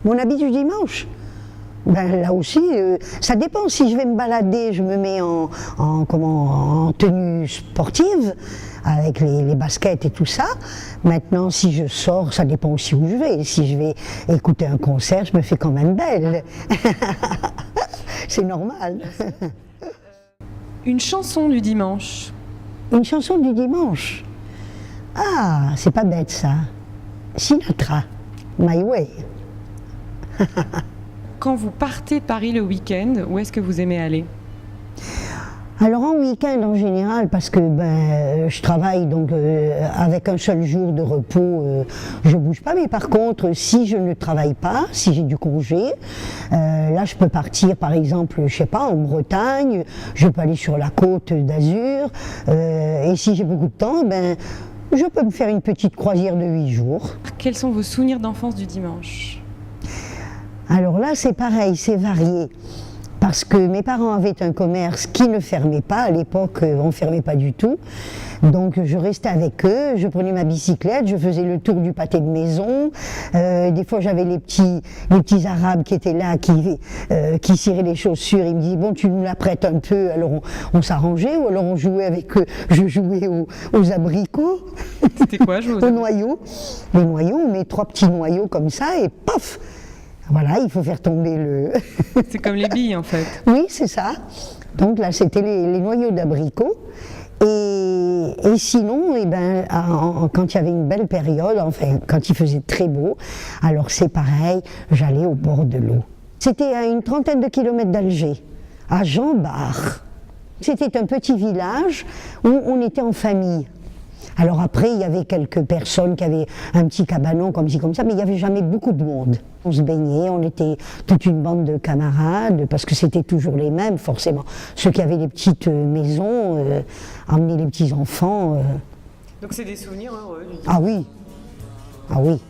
Mon habit du dimanche, ben, là aussi, ça dépend. Si je vais me balader, je me mets en tenue sportive, avec les baskets et tout ça. Maintenant, si je sors, ça dépend aussi où je vais. Si je vais écouter un concert, je me fais quand même belle. C'est normal. Une chanson du dimanche. Une chanson du dimanche. Ah, c'est pas bête ça. Sinatra, My Way. Quand vous partez de Paris le week-end, où est-ce que vous aimez aller? Alors en week-end en général, parce que je travaille donc avec un seul jour de repos, je bouge pas. Mais par contre, si je ne travaille pas, si j'ai du congé, là je peux partir par exemple, je sais pas, en Bretagne, je peux aller sur la côte d'Azur, et si j'ai beaucoup de temps, je peux me faire une petite croisière de 8 jours. Quels sont vos souvenirs d'enfance du dimanche? Alors là, c'est pareil, c'est varié. Parce que mes parents avaient un commerce qui ne fermait pas. À l'époque, on ne fermait pas du tout. Donc je restais avec eux, je prenais ma bicyclette, je faisais le tour du pâté de maison. Des fois, j'avais les petits Arabes qui étaient là, qui ciraient les chaussures. Ils me disaient, bon, tu nous la prêtes un peu. Alors on s'arrangeait, ou alors on jouait avec eux. Je jouais aux abricots. C'était quoi, jouer aux noyaux. Les noyaux, on met 3 petits noyaux comme ça et paf! Voilà, il faut faire tomber le... C'est comme les billes en fait. Oui, c'est ça. Donc là, c'était les noyaux d'abricots. Et sinon, quand il y avait une belle période, enfin, quand il faisait très beau, alors c'est pareil, j'allais au bord de l'eau. C'était à une 30aine de kilomètres d'Alger, à Jean-Bart. C'était un petit village où on était en famille. Alors après, il y avait quelques personnes qui avaient un petit cabanon comme ci, comme ça, mais il n'y avait jamais beaucoup de monde. On se baignait, on était toute une bande de camarades, parce que c'était toujours les mêmes, forcément. Ceux qui avaient des petites maisons, emmenaient les petits-enfants. Donc c'est des souvenirs heureux. Ah oui, ah oui.